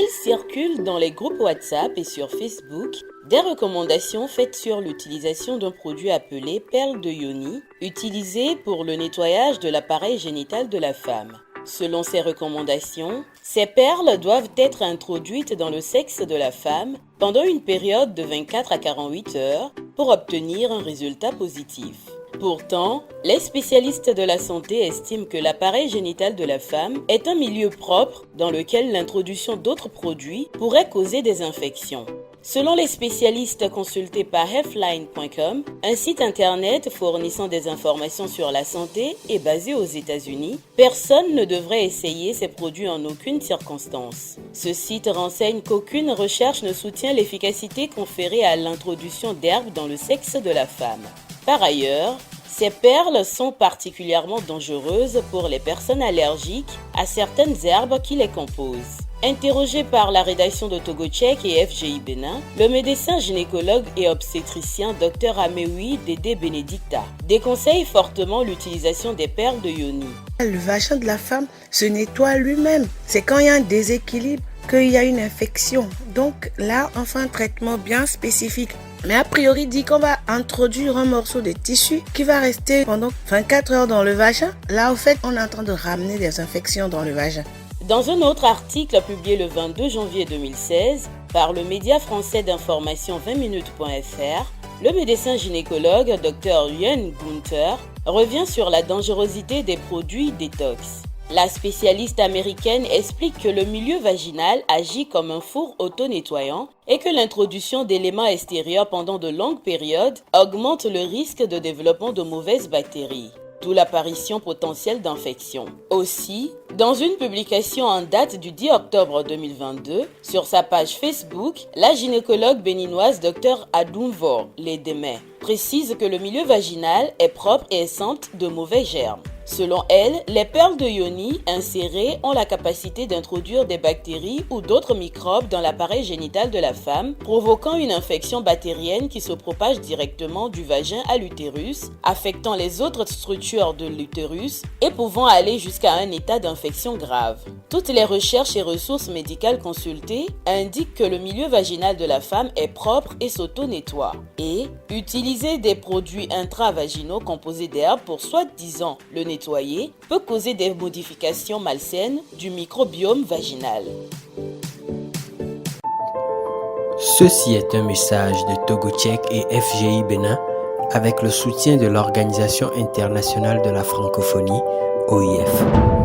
Il circule dans les groupes WhatsApp et sur Facebook des recommandations faites sur l'utilisation d'un produit appelé perle de yoni, utilisé pour le nettoyage de l'appareil génital de la femme. Selon ces recommandations, ces perles doivent être introduites dans le sexe de la femme pendant une période de 24 à 48 heures pour obtenir un résultat positif. Pourtant, les spécialistes de la santé estiment que l'appareil génital de la femme est un milieu propre dans lequel l'introduction d'autres produits pourrait causer des infections. Selon les spécialistes consultés par Healthline.com, un site internet fournissant des informations sur la santé et basé aux États-Unis, personne ne devrait essayer ces produits en aucune circonstance. Ce site renseigne qu'aucune recherche ne soutient l'efficacité conférée à l'introduction d'herbes dans le sexe de la femme. Par ailleurs, ces perles sont particulièrement dangereuses pour les personnes allergiques à certaines herbes qui les composent. Interrogé par la rédaction de Togo Check et FGI Bénin, le médecin gynécologue et obstétricien Dr Amewi Dédé Bénédicta déconseille fortement l'utilisation des perles de yoni. Le vagin de la femme se nettoie lui-même. C'est quand il y a un déséquilibre qu'il y a une infection. Donc là, on fait un traitement bien spécifique. Mais a priori, dit qu'on va introduire un morceau de tissu qui va rester pendant 24 heures dans le vagin. Là, au fait, on est en train de ramener des infections dans le vagin. Dans un autre article publié le 22 janvier 2016 par le média français d'information 20minutes.fr, le médecin gynécologue Dr Yuan Gunther revient sur la dangerosité des produits détox. La spécialiste américaine explique que le milieu vaginal agit comme un four auto-nettoyant et que l'introduction d'éléments extérieurs pendant de longues périodes augmente le risque de développement de mauvaises bactéries, d'où l'apparition potentielle d'infections. Aussi, dans une publication en date du 10 octobre 2022, sur sa page Facebook, la gynécologue béninoise Dr Adoumvor Ledeme précise que le milieu vaginal est propre et exempt de mauvais germes. Selon elle, les perles de yoni insérées ont la capacité d'introduire des bactéries ou d'autres microbes dans l'appareil génital de la femme, provoquant une infection bactérienne qui se propage directement du vagin à l'utérus, affectant les autres structures de l'utérus et pouvant aller jusqu'à un état d'infection grave. Toutes les recherches et ressources médicales consultées indiquent que le milieu vaginal de la femme est propre et s'auto-nettoie. Et utiliser des produits intravaginaux composés d'herbes pour soi-disant le nettoyer peut causer des modifications malsaines du microbiome vaginal. Ceci est un message de Togo Check et FGI Bénin avec le soutien de l'Organisation internationale de la francophonie, OIF.